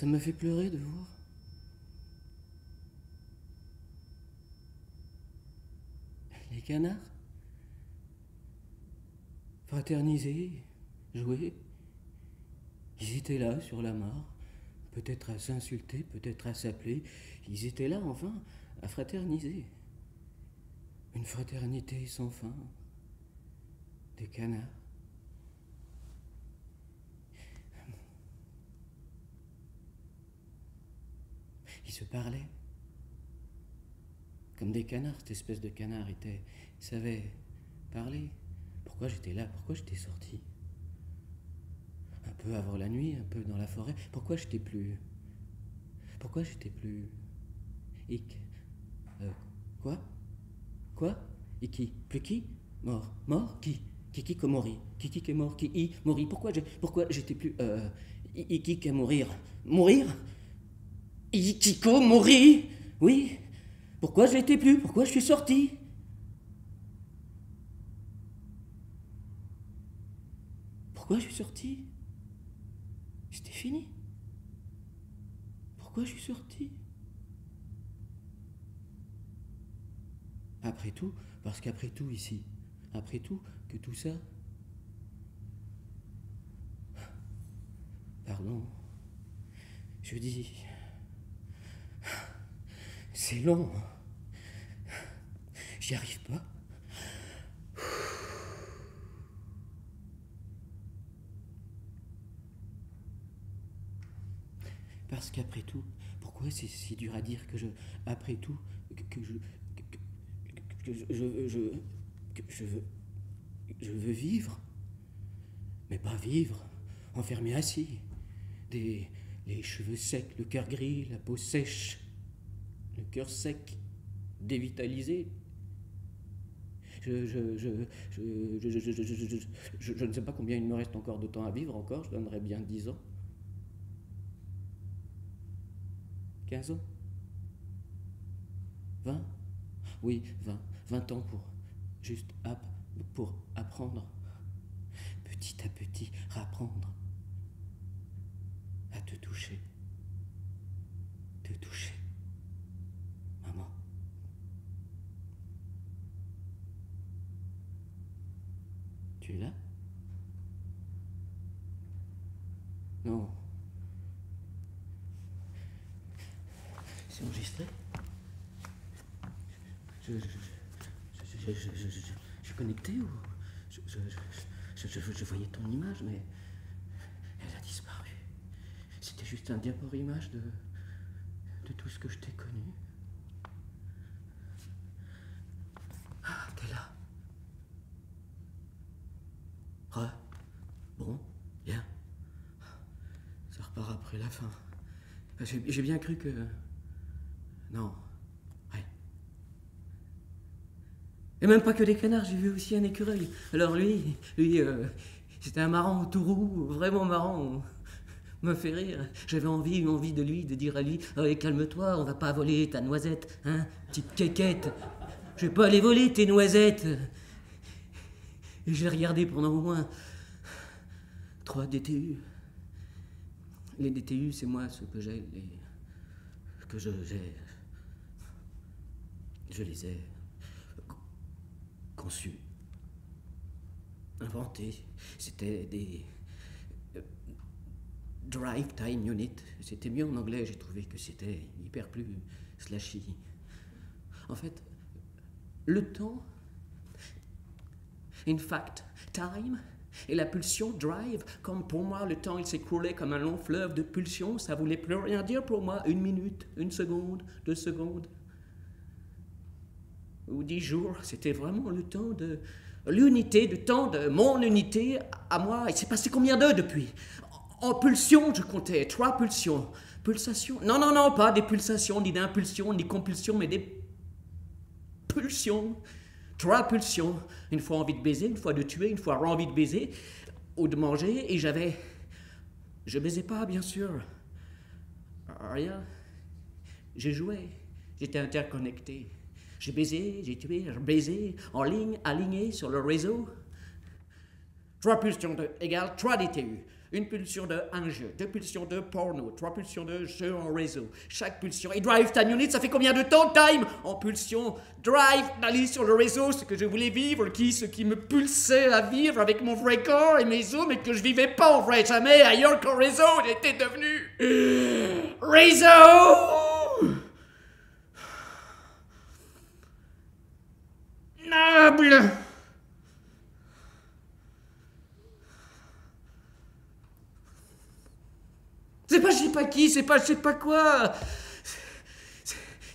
Ça m'a fait pleurer de voir. Les canards fraterniser, jouer. Ils étaient là sur la mare, peut-être à s'insulter, peut-être à s'appeler. Ils étaient là enfin à fraterniser. Une fraternité sans fin. Des canards. Ils se parlaient. Comme des canards, cette espèce de canard était. Ils savaient parler. Pourquoi j'étais là? Pourquoi j'étais sorti? Un peu avant la nuit, un peu dans la forêt. Pourquoi j'étais plus... Pourquoi j'étais plus... Quoi? Quoi? Iki? Plus qui? Mort. Mort? Qui? Qui Komori? Qui est mort? Qui mori? Pourquoi j'étais plus... Iki qu'à mourir? Mourir? Ikiko mourir? Oui. Pourquoi je l'étais plus? Pourquoi je suis sorti? Pourquoi je suis sorti? C'était fini. Pourquoi je suis sorti? Après tout, parce qu'après tout ici, après tout, que tout ça... Pardon. Je dis... C'est long. J'y arrive pas. Parce qu'après tout, pourquoi c'est si dur à dire que je... Après tout, que je veux vivre. Mais pas vivre, enfermé assis. Les cheveux secs, le cœur gris, la peau sèche. Le cœur sec, dévitalisé. Je ne sais pas combien il me reste encore de temps à vivre encore, je donnerais bien 10 ans. 15 ans? 20? Oui, 20 ans pour apprendre. Petit à petit, apprendre à te toucher. Te toucher. Maman. Tu es là? Non. C'est enregistré? Je suis connecté ou... Je voyais ton image, mais elle a disparu. C'était juste un diaporama de tout ce que je t'ai connu. Ah, t'es là. Ouais. Bon, bien. Ça repart après la fin. J'ai bien cru que... Non. Ouais. Et même pas que des canards, j'ai vu aussi un écureuil. Alors lui, c'était un marrant tout roux, vraiment marrant. Me fait rire. J'avais envie de lui, de dire à lui, calme-toi, on va pas voler ta noisette, hein, petite quéquette. Je vais pas aller voler tes noisettes. Et je l'ai regardé pendant au moins 3 DTU. Les DTU, c'est moi ce que j'ai, je les ai conçus, inventés. C'était des drive time unit. C'était mieux en anglais, j'ai trouvé que c'était hyper plus slashy. En fait, le temps, in fact, time, et la pulsion drive, comme pour moi le temps il s'écoulait comme un long fleuve de pulsion, ça voulait plus rien dire pour moi. 1 minute, 1 seconde, 2 secondes, ou 10 jours, c'était vraiment le temps de l'unité, de temps de mon unité à moi. Il s'est passé combien d'heures depuis? En pulsion, je comptais 3 pulsions. Pulsations? Non, pas des pulsations, ni d'impulsion, ni compulsion, mais des pulsions. 3 pulsions. Une fois envie de baiser, une fois de tuer, une fois envie de baiser ou de manger. Et je baisais pas, bien sûr. Rien. J'ai joué. J'étais interconnecté. J'ai baisé, j'ai tué, j'ai baisé, en ligne, aligné sur le réseau. 3 pulsions égale 3 DTU. Une pulsion de un jeu, 2 pulsions de porno, 3 pulsions de jeu en réseau. Chaque pulsion. Et drive time unit, ça fait combien de temps time en pulsion? Drive, d'aller sur le réseau, ce que je voulais vivre, ce qui me pulsait à vivre avec mon vrai corps et mes os, mais que je vivais pas en vrai, jamais ailleurs qu'en réseau. J'étais devenu... réseau noble. C'est pas je sais pas qui, c'est pas je sais pas quoi.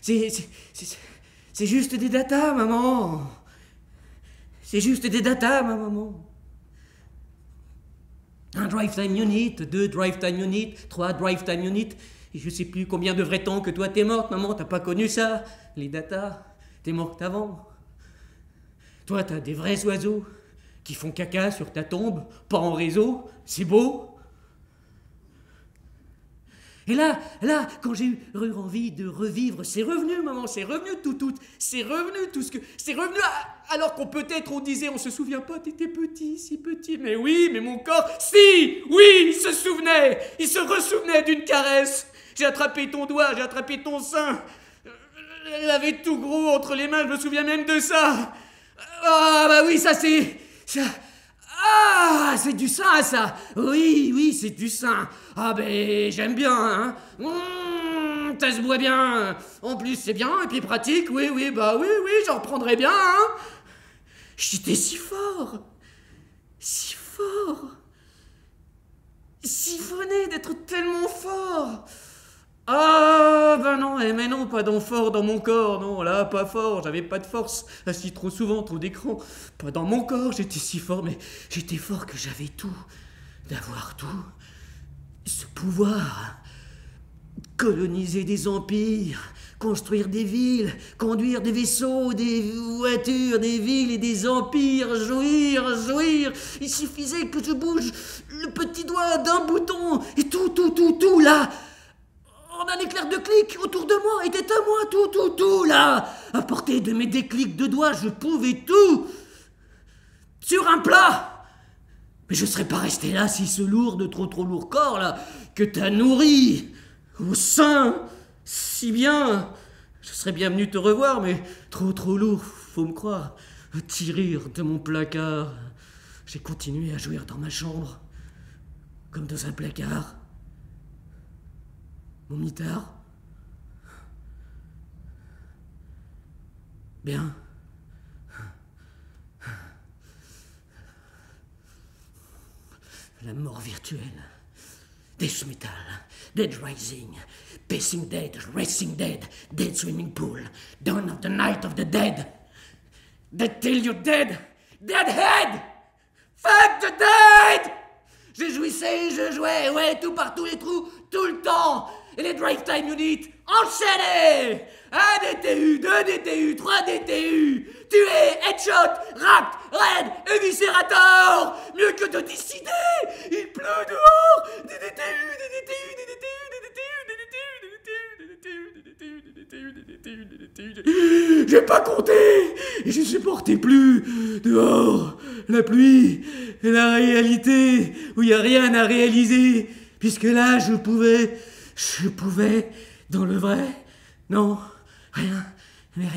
C'est juste des datas, maman. C'est juste des datas, ma maman. Un drive time unit, 2 drive time unit, 3 drive time unit. Et je sais plus combien de vrai temps que toi t'es morte, maman. T'as pas connu ça, les datas. T'es morte avant. Toi, t'as des vrais oiseaux qui font caca sur ta tombe, pas en réseau. C'est beau. Et là, quand j'ai eu envie de revivre, c'est revenu, maman, c'est revenu tout, c'est revenu tout ce que... C'est revenu alors qu'on peut-être, on disait, on se souvient pas, t'étais petit, si petit, mais oui, mais mon corps, si, oui, il se souvenait, il se ressouvenait d'une caresse. J'ai attrapé ton doigt, j'ai attrapé ton sein, elle avait tout gros entre les mains, je me souviens même de ça. Ah, bah oui, ça c'est... Ah, c'est du sein, ça. Oui, c'est du sein. Ah, ben, j'aime bien, hein. Ça se boit bien. En plus, c'est bien, et puis pratique. Oui, bah oui, j'en reprendrai bien, hein. J'étais si fort. Si fort. Siphonné d'être tellement fort. Ah, ben non, mais non, pas fort dans mon corps, non, là, pas fort, j'avais pas de force, assis trop souvent, trop d'écran, pas dans mon corps, j'étais si fort, mais j'étais fort que j'avais tout, d'avoir tout, ce pouvoir, coloniser des empires, construire des villes, conduire des vaisseaux, des voitures, des villes et des empires, jouir, il suffisait que je bouge le petit doigt d'un bouton, et tout, là, en un éclair de clic, autour de moi, était à moi, tout, là. À portée de mes déclics de doigts, je pouvais tout. Sur un plat. Mais je serais pas resté là si ce lourd de trop lourd corps, là, que t'as nourri, au sein, si bien. Je serais bien venu te revoir, mais trop lourd, faut me croire. Tirer de mon placard. J'ai continué à jouir dans ma chambre, comme dans un placard. Mon mitard. Bien. La mort virtuelle. Death metal. Dead rising. Pacing dead. Racing dead. Dead swimming pool. Dawn of the night of the dead. Dead till you're dead. Dead head. Fuck the dead. Je jouissais, je jouais, ouais, tout par tous les trous, tout le temps. Et les drive time units enchaînés. 1 DTU, 2 DTU, 3 DTU. Tuer, headshot, rapt, raid, éviscérator. Mieux que de décider. Il pleut dehors. Des DTU, des DTU, des DTU, des DTU, des DTU, des DTU. J'ai pas compté. Et je supportais plus. Dehors, la pluie, la réalité où il y a rien à réaliser. Puisque là, je pouvais, dans le vrai, non, rien, mais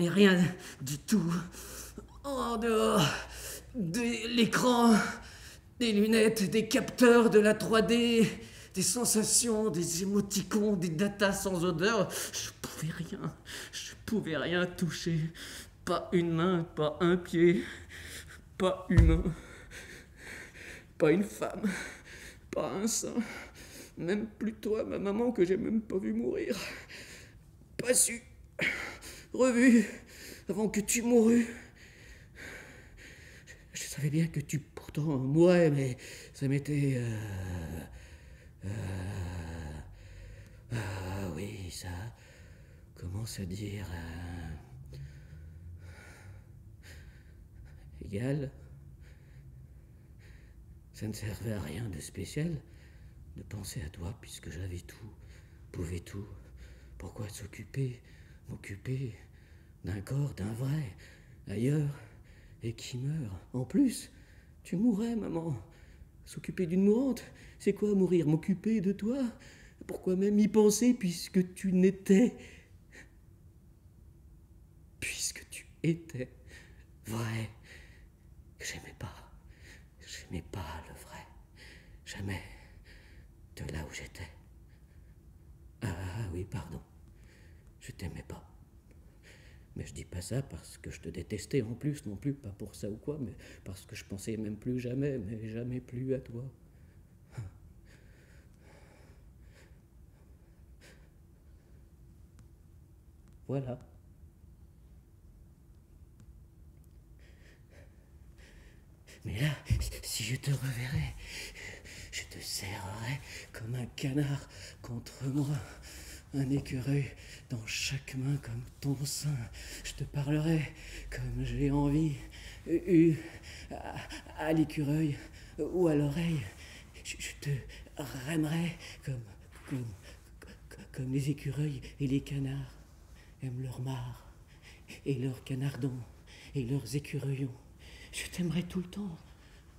rien du tout. En dehors de l'écran, des lunettes, des capteurs, de la 3D, des sensations, des émoticônes, des datas sans odeur, je pouvais rien toucher. Pas une main, pas un pied, pas humain, pas une femme, pas un sein. Même plus toi, ma maman, que j'ai même pas vu mourir. Pas su. Revu. Avant que tu mourus. Je savais bien que tu pourtant mourais, mais ça m'était... Ah oui, ça commence à dire... égal. Ça ne servait à rien de spécial de penser à toi, puisque j'avais tout, pouvais tout. Pourquoi m'occuper d'un corps, d'un vrai, ailleurs, et qui meurt? En plus, tu mourrais, maman. S'occuper d'une mourante, c'est quoi mourir? M'occuper de toi? Pourquoi même y penser puisque tu n'étais... Puisque tu étais vrai, que j'aimais pas le vrai, jamais de là où j'étais. Ah oui, pardon, je t'aimais pas. Mais je dis pas ça parce que je te détestais en plus, non plus, pas pour ça ou quoi, mais parce que je pensais même plus jamais, mais jamais plus à toi. Voilà. Mais là, si je te reverrais, je te serrerais comme un canard contre moi, un écureuil dans chaque main comme ton sein. Je te parlerais comme j'ai envie, à l'écureuil ou à l'oreille. Je te raimerais comme les écureuils et les canards aiment leur mare et leurs canardons et leurs écureuillons. Je t'aimerai tout le temps,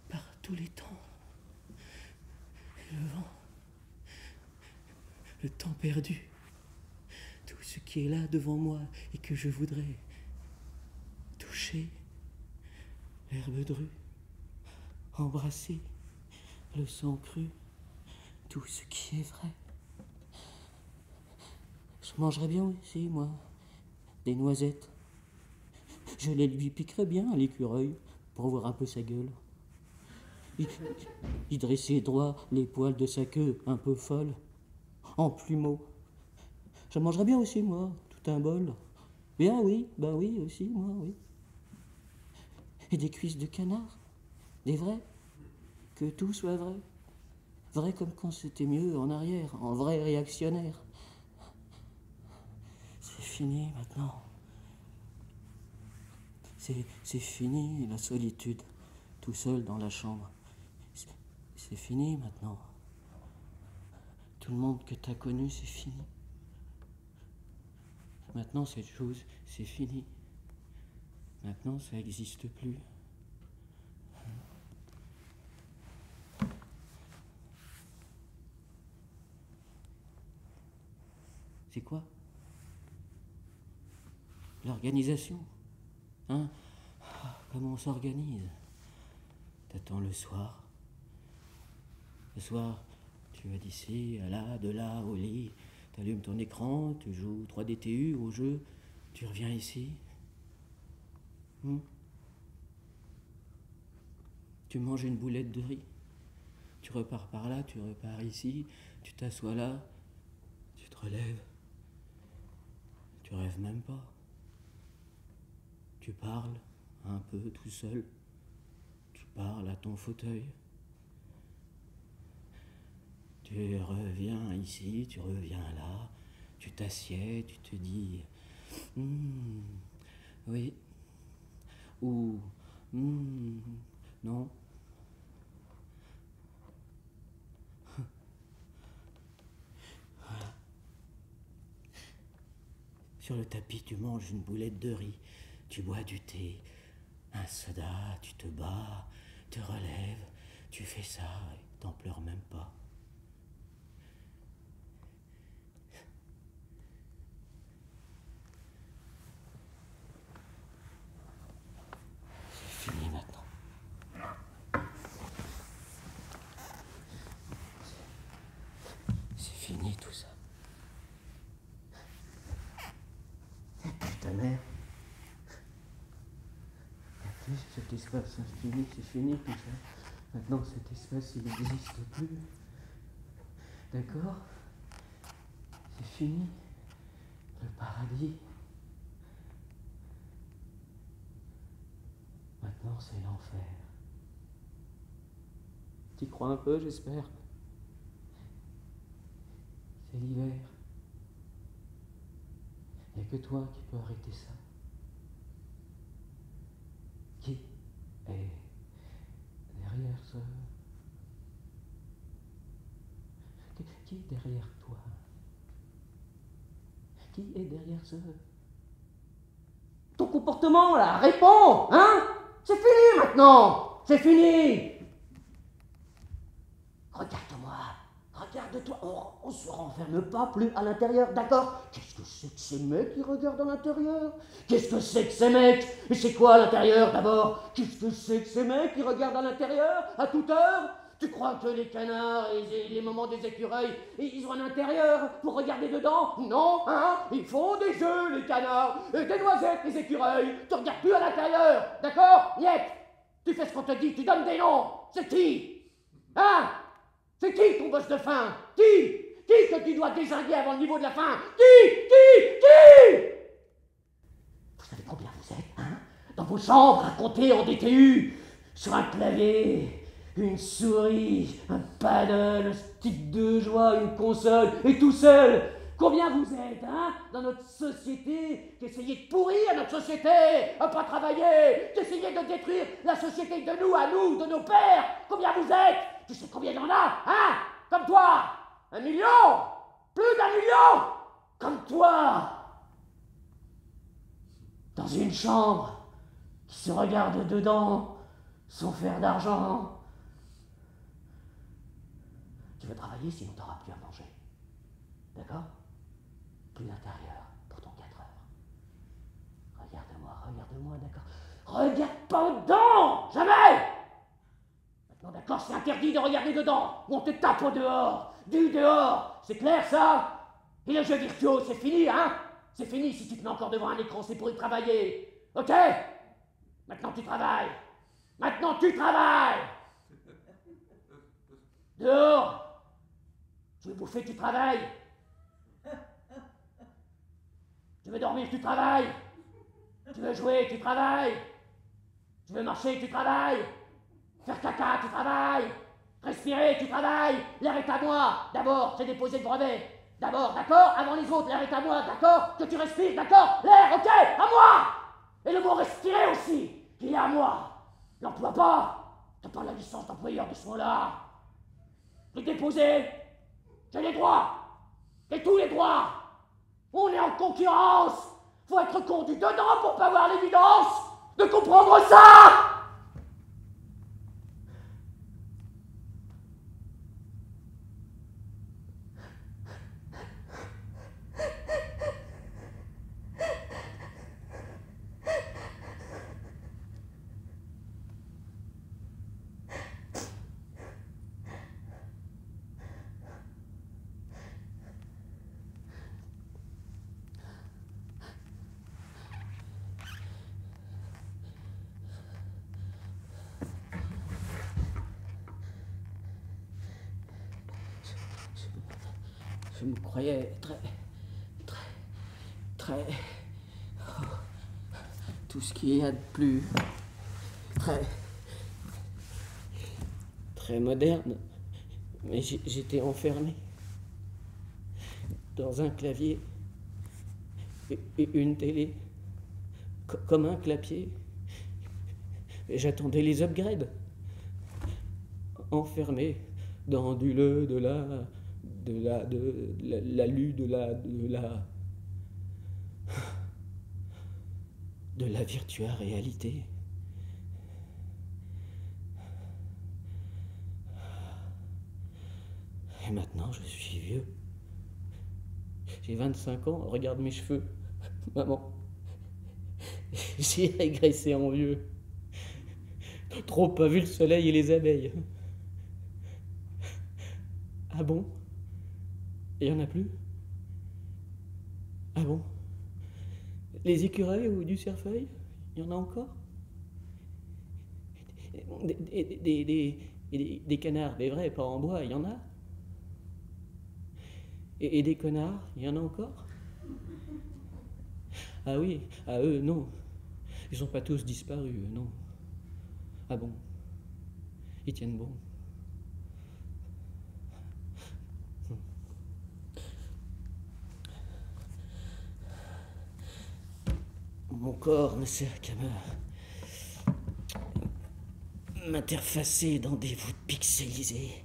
par tous les temps. Le vent, le temps perdu, tout ce qui est là devant moi et que je voudrais toucher, l'herbe drue, embrasser, le sang cru, tout ce qui est vrai. Je mangerais bien aussi, moi, des noisettes. Je les lui piquerais bien à l'écureuil pour voir un peu sa gueule. Il dressait droit les poils de sa queue un peu folle, en plumeau. Je mangerais bien aussi, moi, tout un bol. Bien oui, ben oui aussi, moi, oui. Et des cuisses de canard, des vrais, que tout soit vrai. Vrai comme quand c'était mieux en arrière, en vrai réactionnaire. C'est fini maintenant. C'est fini la solitude, tout seul dans la chambre. C'est fini maintenant. Tout le monde que t'as connu, c'est fini. Maintenant, cette chose, c'est fini. Maintenant, ça n'existe plus. C'est quoi? L'organisation. Hein? Comment on s'organise? T'attends le soir. Le soir, tu vas d'ici à là, de là, au lit. T'allumes ton écran, tu joues 3DTU au jeu. Tu reviens ici. Tu manges une boulette de riz. Tu repars par là, tu repars ici. Tu t'assois là. Tu te relèves. Tu rêves même pas. Tu parles un peu tout seul. Tu parles à ton fauteuil. Tu reviens ici, tu reviens là. Tu t'assieds, tu te dis oui. Ou non. Voilà. Sur le tapis, tu manges une boulette de riz. Tu bois du thé, un soda, tu te bats, te relèves, tu fais ça et t'en pleures même pas. C'est fini maintenant. C'est fini tout ça. Et puis ta mère. Cet espace infini, c'est fini tout ça. Maintenant cet espace il n'existe plus. D'accord? C'est fini. Le paradis. Maintenant c'est l'enfer. T'y crois un peu, j'espère? C'est l'hiver. Il n'y a que toi qui peux arrêter ça. Qui est derrière ce... Qui est derrière toi? Qui est derrière ce... Ton comportement là, réponds, hein? C'est fini maintenant! C'est fini! Regarde-moi. Regarde-toi. On se renferme pas plus à l'intérieur, d'accord? Qu'est-ce que c'est que ces mecs qui regardent à l'intérieur? Qu'est-ce que c'est que ces mecs? Et c'est quoi à l'intérieur d'abord? Qu'est-ce que c'est que ces mecs qui regardent à l'intérieur à toute heure? Tu crois que les canards et les mamans des écureuils, ils ont un intérieur pour regarder dedans? Non, hein? Ils font des jeux, les canards, et des noisettes, les écureuils. Tu regardes plus à l'intérieur, d'accord? Niet! Tu fais ce qu'on te dit, tu donnes des noms. C'est qui? Hein? C'est qui ton boss de fin? Qui? Qui que tu dois dézinguer avant le niveau de la fin? Qui? Vous savez combien vous êtes, hein? Dans vos chambres, à compter en DTU, sur un clavier, une souris, un paddle, un stick de joie, une console, et tout seul. Combien vous êtes, hein, dans notre société, qui essayez de pourrir notre société, à pas travailler, qui essayez de détruire la société de nous, à nous, de nos pères? Combien vous êtes? Tu sais combien il y en a, hein? Comme toi? 1 million? Plus d'1 million? Comme toi? Dans une chambre, qui se regarde dedans, sans faire d'argent. Tu vas travailler, sinon t'auras plus à manger. D'accord? Plus d'intérieur pour ton 4 heures. Regarde-moi, d'accord? Regarde pas dedans! Jamais! Maintenant, d'accord, c'est interdit de regarder dedans, ou on te tape au dehors, du dehors, c'est clair ça? Et le jeu virtuose, c'est fini, hein? C'est fini si tu te mets encore devant un écran, c'est pour y travailler. Ok? Maintenant tu travailles. Dehors! Tu veux bouffer, tu travailles. Tu veux dormir, tu travailles. Tu veux jouer, tu travailles. Tu veux marcher, tu travailles. Faire caca, tu travailles. Respirer, tu travailles. L'air est à moi. D'abord, j'ai déposé le brevet. D'abord, d'accord? Avant les autres, l'air est à moi, d'accord? Que tu respires, d'accord? L'air, ok? À moi! Et le mot respirer aussi, il est à moi. L'emploie pas. T'as pas la licence d'employeur de ce mot-là. J'ai déposé. J'ai les droits. Et tous les droits. On est en concurrence. Faut être conduit dedans pour pas avoir l'évidence de comprendre ça. Je me croyais très... oh, tout ce qu'il y a de plus... très moderne. Mais j'étais enfermé dans un clavier et une télé, comme un clapier. Et j'attendais les upgrades. Enfermé dans du le, de la virtuelle réalité. Et maintenant, je suis vieux. J'ai 25 ans, regarde mes cheveux. Maman, j'ai régressé en vieux. Trop pas vu le soleil et les abeilles. Ah bon? Il y en a plus? Ah bon? Les écureuils ou du cerfeuil? Il y en a encore? Des canards, des vrais, pas en bois, il y en a? Et des connards, il y en a encore? Ah oui, ah eux, non. Ils sont pas tous disparus, non. Ah bon? Ils tiennent bon. Mon corps ne sert qu'à m'interfacer dans des voûtes pixelisées.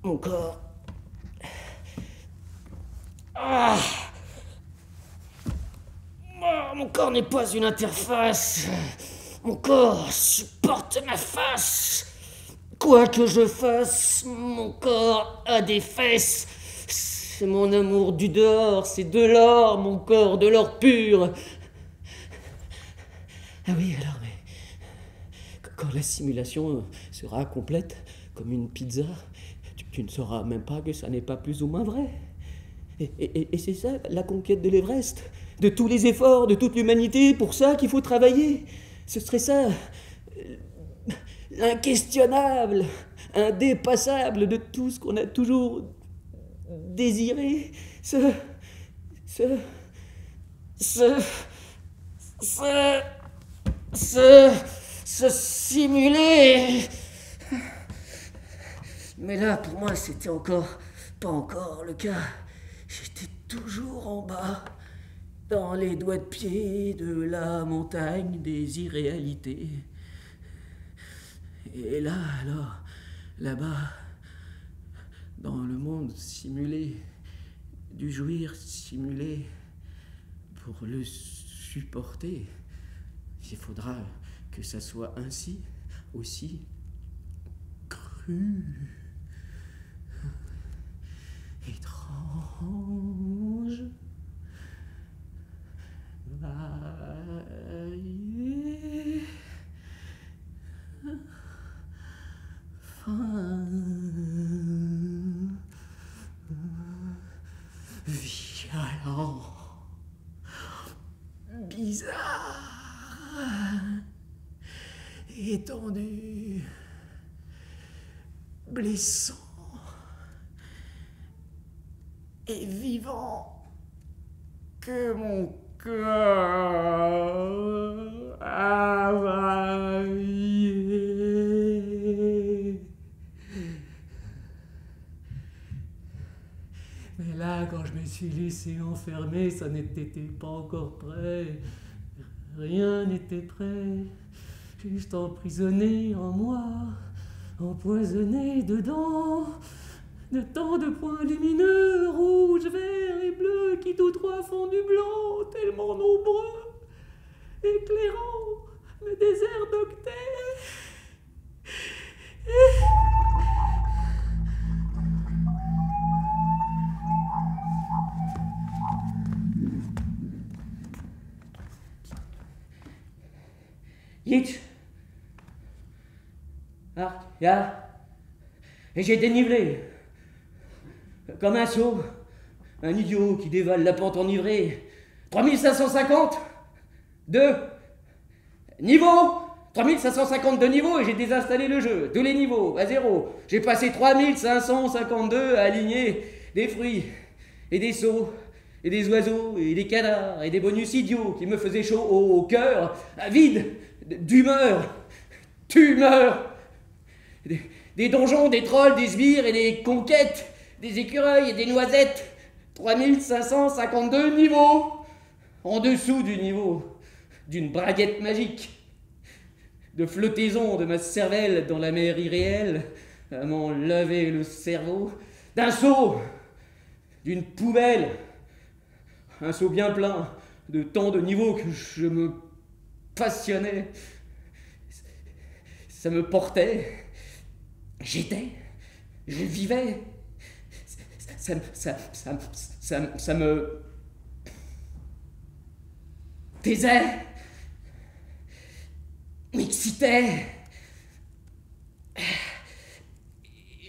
Mon corps... Ah! Mon corps n'est pas une interface. Mon corps supporte ma face. Quoi que je fasse, mon corps a des fesses. C'est mon amour du dehors, c'est de l'or, mon corps, de l'or pur. Ah oui, alors, mais quand la simulation sera complète, comme une pizza, tu ne sauras même pas que ça n'est pas plus ou moins vrai. Et c'est ça, la conquête de l'Everest, de tous les efforts, de toute l'humanité, pour ça qu'il faut travailler. Ce serait ça, l'inquestionnable, indépassable de tout ce qu'on a toujours désiré. Ce simuler. Mais là, pour moi, c'était pas encore le cas. J'étais toujours en bas, dans les doigts de pied de la montagne des irréalités. Et là, alors, là-bas, dans le monde simulé, du jouir simulé, pour le supporter, il faudra que ça soit ainsi, aussi cru, étrange, varié, fin, violent, bizarre, étendu, blessant et vivant que mon corps avarié. Mais là, quand je me suis laissé enfermer, ça n'était pas encore prêt. Rien n'était prêt. Juste emprisonné en moi, empoisonné dedans, de tant de points lumineux, rouges, verts et bleus, qui tous trois font du blanc, tellement nombreux, éclairant le désert d'octet. Yitch. Ah, ya. Et j'ai dénivelé. Comme un sot. Un idiot qui dévale la pente enivrée. 3550. 2. Niveau. 3552 niveaux et j'ai désinstallé le jeu. Tous les niveaux, à 0. J'ai passé 3552 à aligner des fruits et des seaux et des oiseaux et des canards et des bonus idiots qui me faisaient chaud au cœur, vide d'humeur, tumeur. Des donjons, des trolls, des sbires et des conquêtes, des écureuils et des noisettes. 3552 niveaux. En dessous du niveau d'une braguette magique, de flottaison de ma cervelle dans la mer irréelle, à m'en laver le cerveau, d'un seau, d'une poubelle, un seau bien plein de tant de niveaux que je me passionnais. Ça me portait. J'étais, je vivais, ça me taisait, m'excitait.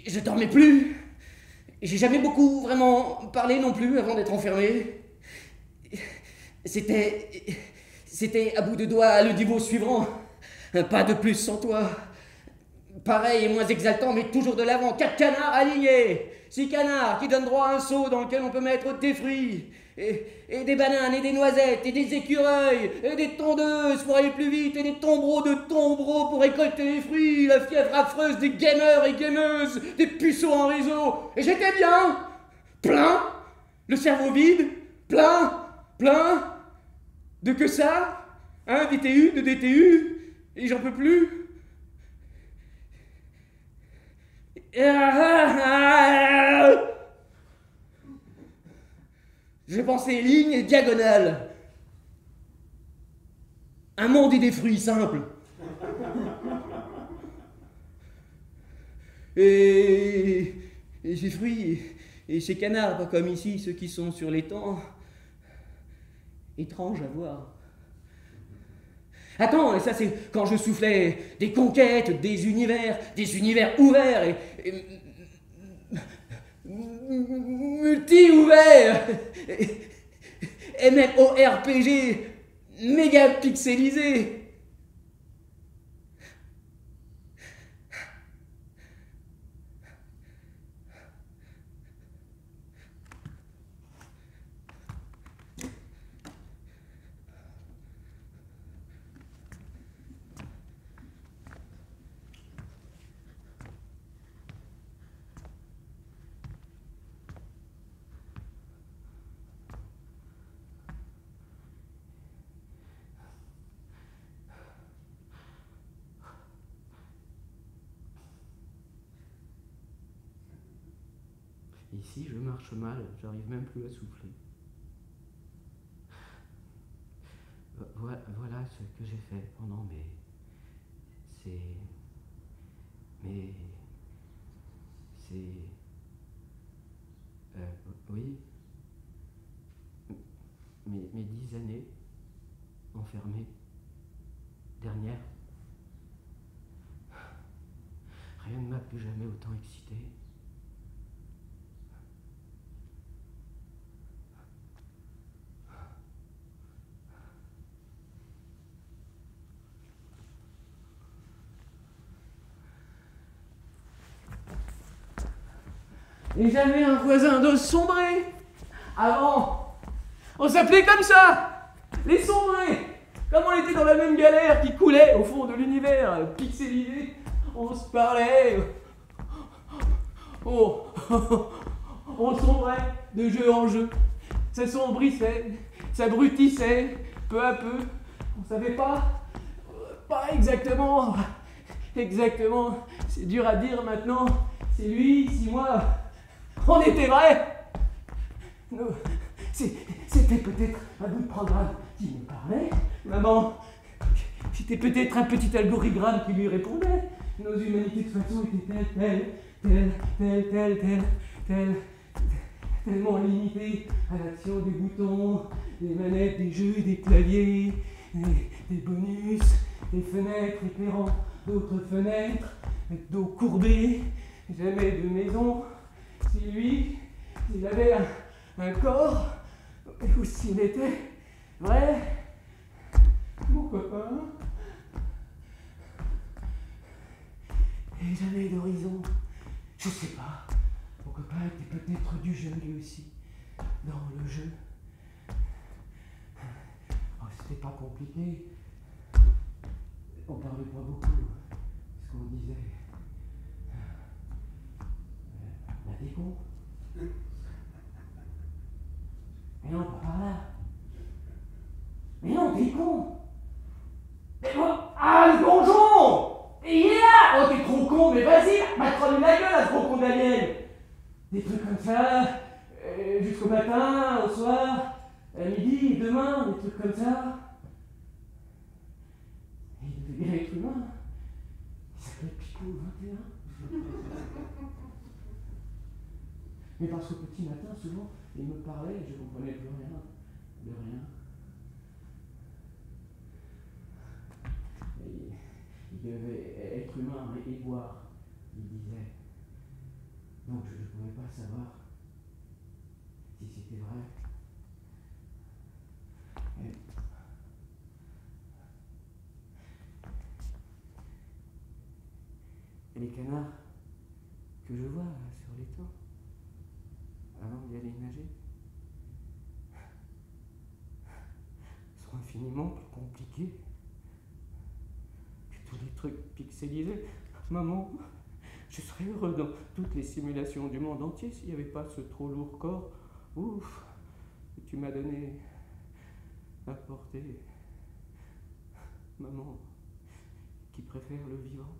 Je dormais plus. J'ai jamais beaucoup vraiment parlé non plus avant d'être enfermé. C'était à bout de doigts le niveau suivant. Un pas de plus sans toi. Pareil et moins exaltant, mais toujours de l'avant. 4 canards alignés. 6 canards qui donnent droit à un seau dans lequel on peut mettre des fruits. Et des bananes, et des noisettes, et des écureuils, et des tondeuses pour aller plus vite, et des tombereaux de tombereaux pour récolter les fruits, la fièvre affreuse des gamers et gameuses, des puceaux en réseau. Et j'étais bien, plein, le cerveau vide, plein, de que ça, hein, DTU, de DTU, et j'en peux plus. Je pensais ligne et diagonale. Un monde et des fruits simples. Et, et ces fruits et ces canards, pas comme ici, ceux qui sont sur l'étang. Étrange à voir. Attends, ça c'est quand je soufflais des conquêtes, des univers ouverts et multi-ouverts et même au RPG méga pixelisé. Ici, je marche mal, j'arrive même plus à souffler. Voilà ce que j'ai fait pendant c'est oui, mes 10 années enfermées, dernières. Rien ne m'a plus jamais autant excité. Et j'avais un voisin de sombré. Avant, on s'appelait comme ça, les sombrés. Comme on était dans la même galère qui coulait au fond de l'univers pixelisé, on se parlait. On sombrait de jeu en jeu. Ça sombrissait, ça brutissait, peu à peu. On savait pas exactement. C'est dur à dire maintenant. C'est lui, c'est moi. On était vrai. C'était peut-être un bout de programme qui me parlait. Maman, c'était peut-être un petit algorithme qui lui répondait. Nos humanités de toute façon étaient tellement limitées à l'action des boutons, des manettes, des jeux, des claviers, des bonus, des fenêtres éclairant d'autres fenêtres, dos courbés, jamais de maison. Si lui, s'il avait un corps, ou s'il était vrai, mon copain, et jamais d'horizon, je sais pas, mon copain était peut-être du jeu lui aussi, dans le jeu. Oh, c'était pas compliqué, on parlait pas beaucoup, ce qu'on disait. La déco. Mais non, pas par là. Mais non, t'es con. Mais bon, ah, le donjon. Et il est là. Oh, t'es trop con, mais vas-y, m'a-t-il la gueule à ce gros con d'alien. Des trucs comme ça, jusqu'au matin, au soir, à midi, demain, des trucs comme ça. Et il devait bien être humain. Il s'appelait Pico 21. Mais parce qu'au petit matin, souvent, il me parlait et je ne comprenais plus rien, de rien. Et il devait être humain et boire, il disait. Donc je ne pouvais pas savoir si c'était vrai. Et les canards que je vois là, sur les toits, avant d'y aller nager, sont infiniment plus compliqués que tous les trucs pixelisés. Maman, je serais heureux dans toutes les simulations du monde entier s'il n'y avait pas ce trop lourd corps, ouf, que tu m'as donné à porter. Maman, qui préfère le vivant.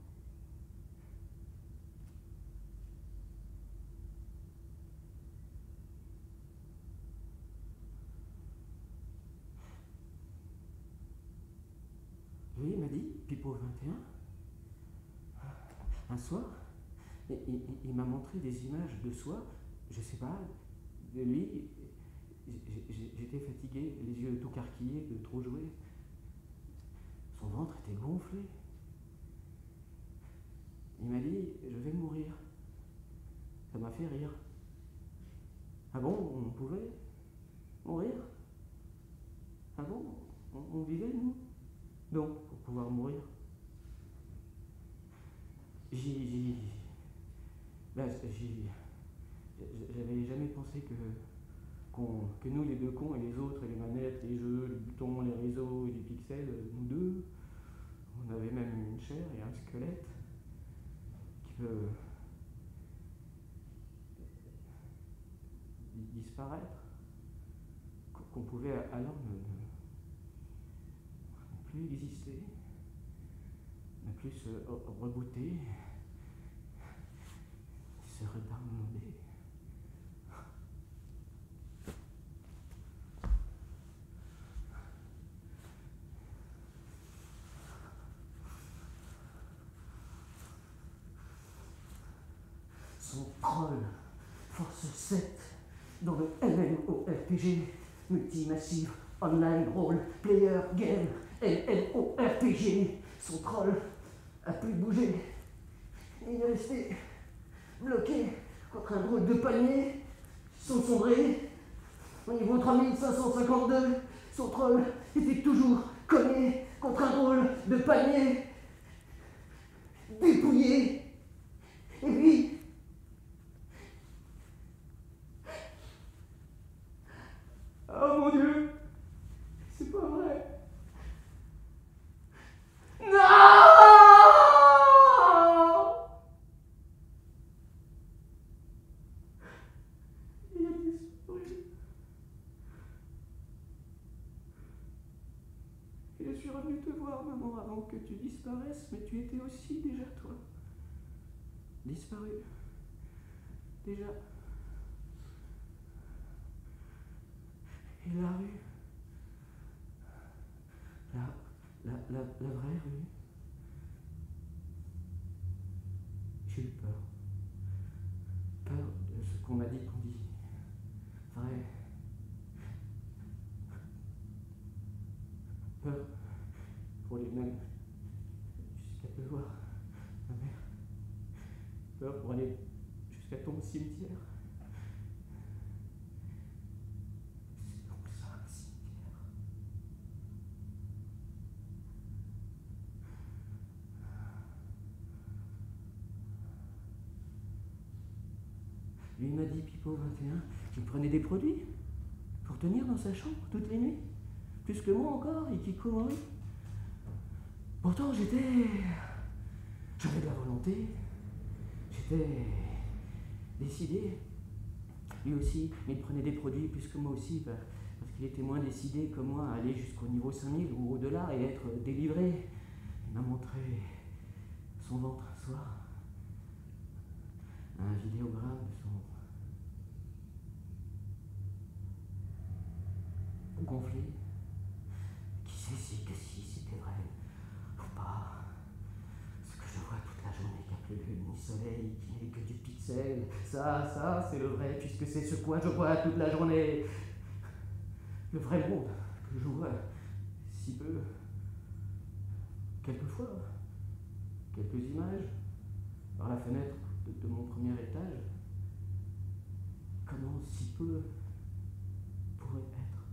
Oui, il m'a dit, Pipo 21. Un soir, Il m'a montré des images de soi, je sais pas, de lui. J'étais fatigué, les yeux tout carquillés de trop jouer. Son ventre était gonflé. Il m'a dit, je vais mourir. Ça m'a fait rire. Ah bon, on pouvait mourir? Ah bon, on vivait, nous? Donc, pour pouvoir mourir. J'avais jamais pensé que nous, les deux cons, et les autres, et les manettes, les jeux, les boutons, les réseaux et les pixels, nous deux, on avait même une chair et un squelette qui peut disparaître, qu'on pouvait alors ne plus exister, ne plus se rebooter, se redownloader. Son troll, Force 7, dans le MMORPG, Multimassive Online Role Player Game, LMORPG, son troll a pu bouger. Il est resté bloqué contre un drôle de panier, sans sombrer. Au niveau 3552, son troll était toujours cogné contre un drôle de panier, dépouillé. Et puis, oh mon Dieu, c'est pas vrai. Non! Il a disparu. Et je suis revenu te voir, maman, avant que tu disparaisses, mais tu étais aussi déjà toi. Disparu. Déjà. Et la rue. La vraie rue. J'ai eu peur. Peur de ce qu'on m'a dit qu'on dit. Vrai. Peur pour les mêmes. Jusqu'à te voir, ma mère. Peur pour aller jusqu'à ton cimetière. C'est donc ça, un cimetière. Lui m'a dit, Pipo 21, qu'il prenait des produits pour tenir dans sa chambre toutes les nuits. Plus que moi encore, et Kikomori. Pourtant, j'avais de la volonté. J'étais décidé. Lui aussi, mais il prenait des produits plus que moi aussi, parce qu'il était moins décidé que moi à aller jusqu'au niveau 5000 ou au-delà et être délivré. Il m'a montré son ventre un soir, un vidéogramme de son gonflé. Qui sait si c'était vrai ou pas. Ce que je vois toute la journée, qu'il n'y a plus de lune ni soleil, qui n'est que du pixel. Ça, c'est le vrai, puisque c'est ce quoi je vois toute la journée. Le vrai monde que je vois si peu. Quelquefois, quelques images par la fenêtre de mon premier étage. Comment si peu pourrait être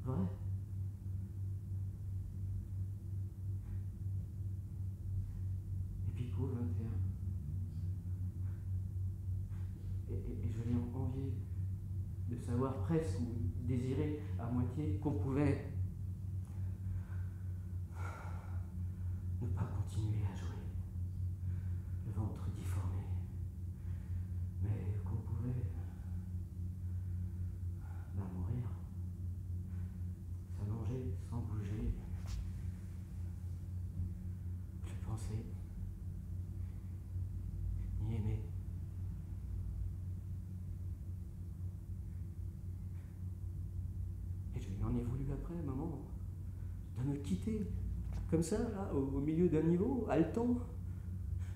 vrai? Et Pico 21. Et je l'ai envié de savoir presque ou désirer à moitié qu'on pouvait ne pas continuer à jouer, le ventre difformé, mais qu'on pouvait mourir, s'allonger sans bouger, plus penser, ni aimer. Et je lui en ai voulu après, maman, de me quitter, comme ça, là, au milieu d'un niveau, haletant,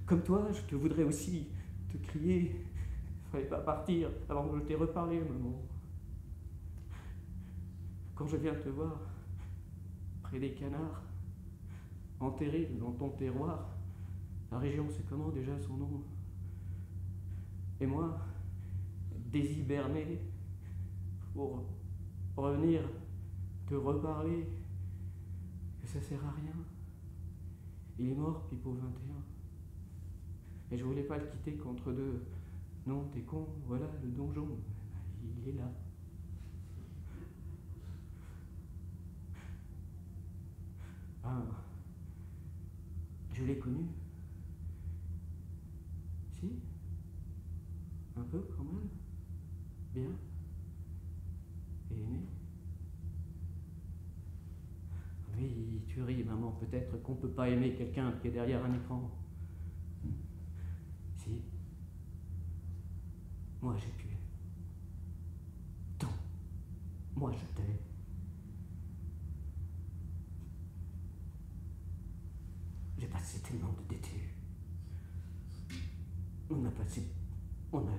Comme toi, je te voudrais aussi te crier. Fallait pas partir avant que je t'ai reparlé, maman. Quand je viens te voir, près des canards, enterrés dans ton terroir, la région, c'est comment déjà son nom? Et moi, déshiberné, pour revenir te reparler, que ça sert à rien. Il est mort, Pipo 21. Et je voulais pas le quitter qu'entre deux. Non, t'es con, voilà le donjon. Il est là. Ah, je l'ai connu. Si? Un peu quand même. Bien. Et aimé. Oui, tu ris, maman, peut-être qu'on peut pas aimer quelqu'un qui est derrière un écran. Si. Moi, j'ai pu. Tant. Moi, je t'aime. J'ai passé tellement de d'été. On a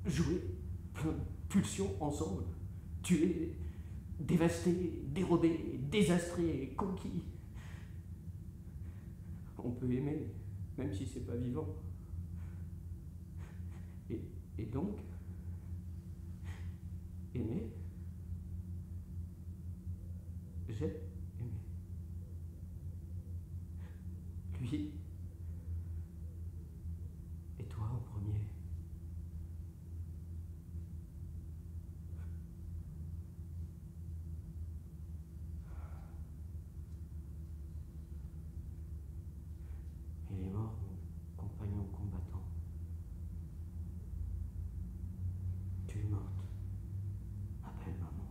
joué plein de pulsions ensemble. Tué, dévasté, dérobé, désastré, conquis. On peut aimer, même si c'est pas vivant. Et donc, aimer, j'ai aimé. Lui et toi en premier. Il est mort, mon compagnon combattant. Tu es morte. Appelle maman.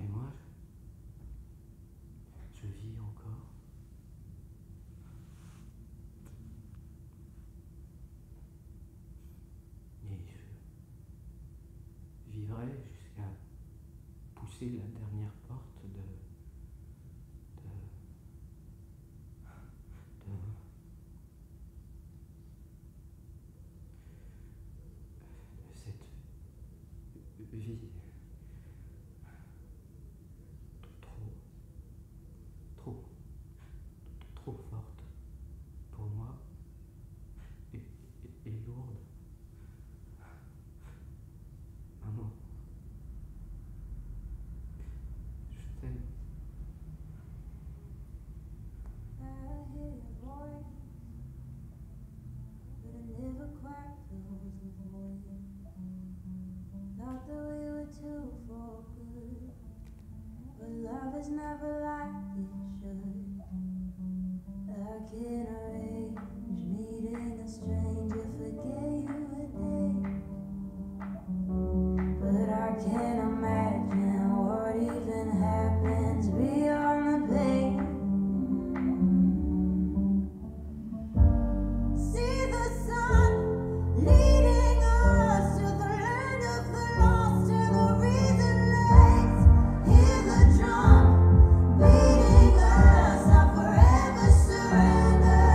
Et moi, je vis encore. Et je vivrai jusqu'à pousser la dernière porte de cette vie trop forte pour moi et lourde. Maman, je t'aime. I hear your voice, but it never quite fills the void. Thought that we were two for good, but love is never like it should. I can't arrange meeting a stranger, forget you a day, but I can't imagine what even happens beyond the pain. See the sun leading us to the land of the lost and the reason lays. Hear the drum beating us, I'll forever surrender.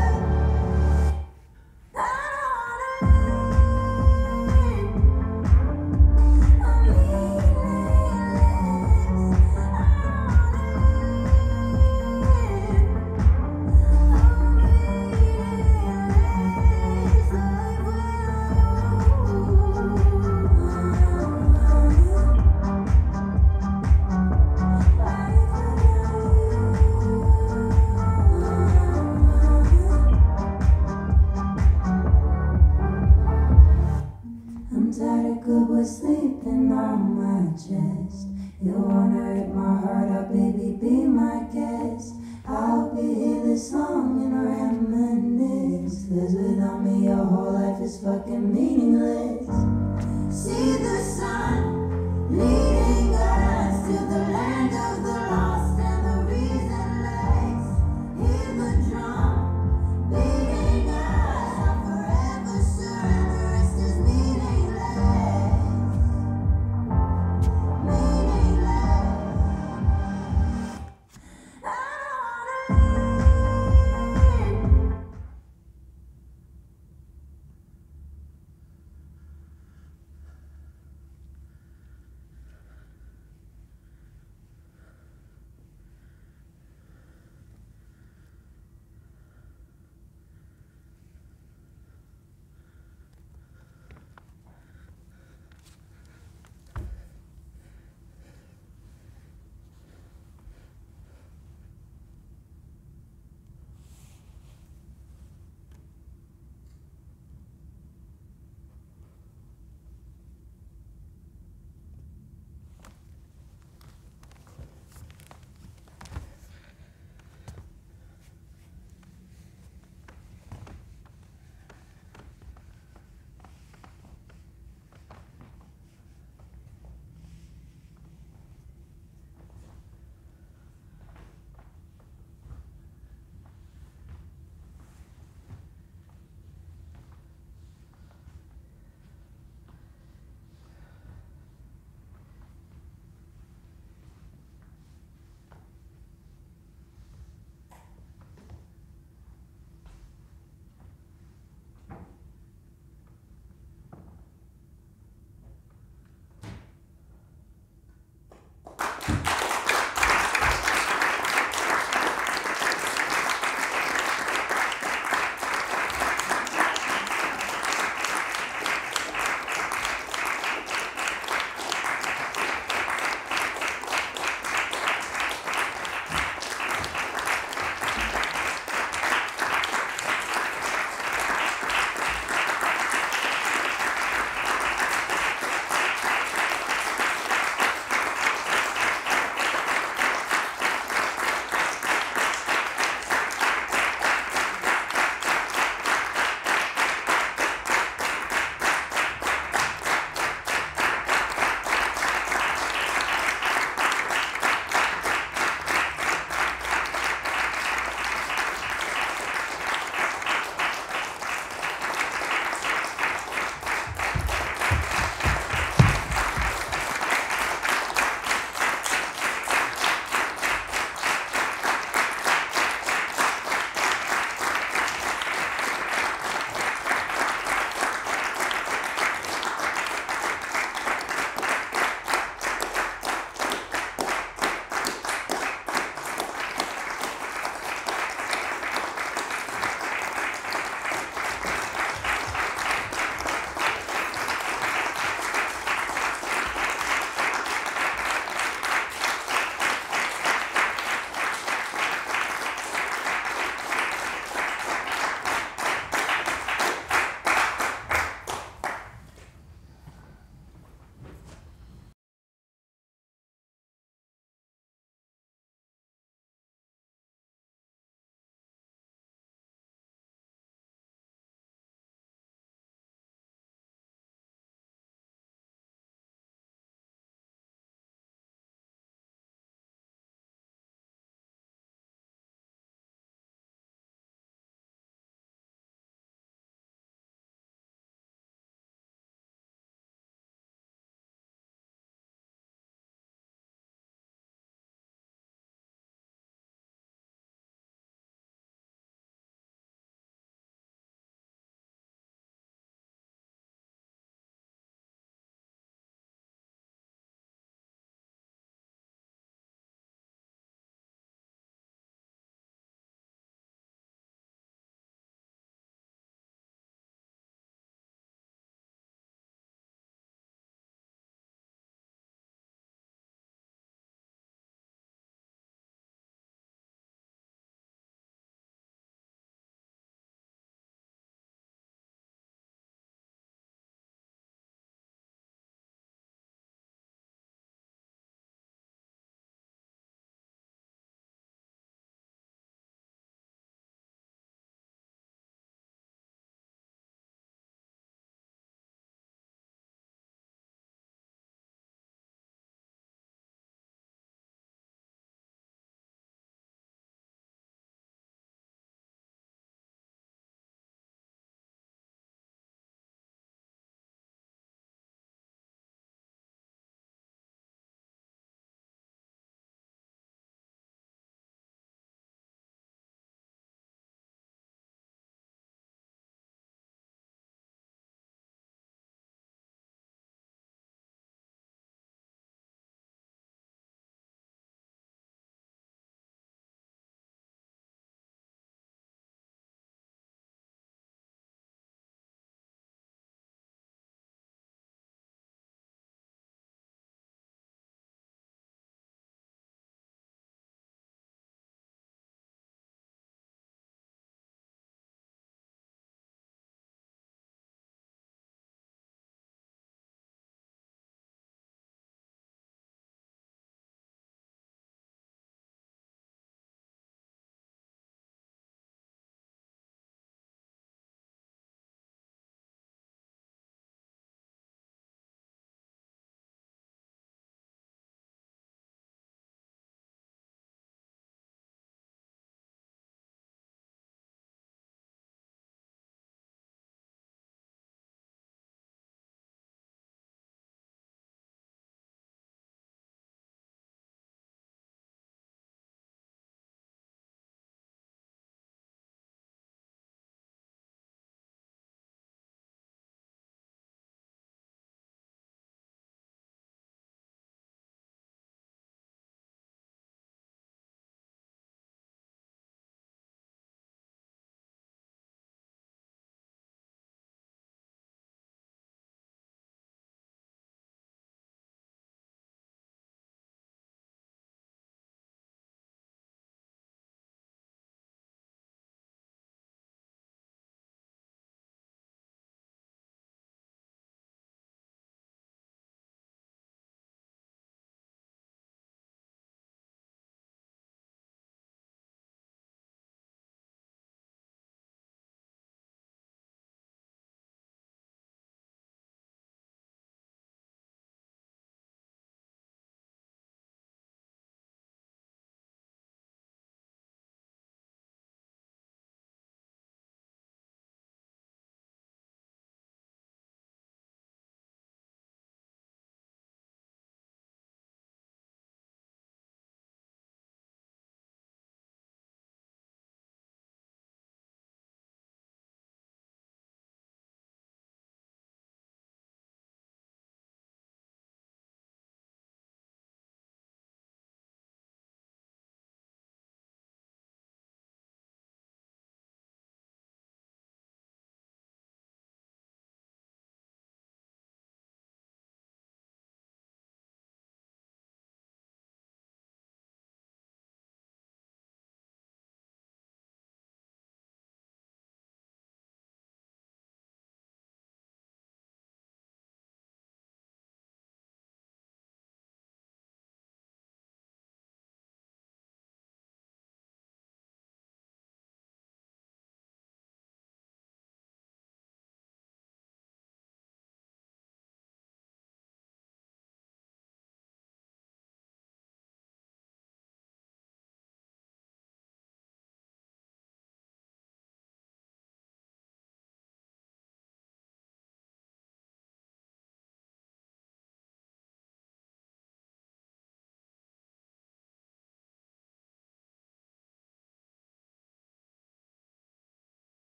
I don't wanna leave. I'm meaningless. I I'm tired of good boy sleeping on my chest. You wanna rip my heart out, baby, be my guest. I hope you hear this song and reminisce, 'cause without me your whole life is fucking meaningless. See the sun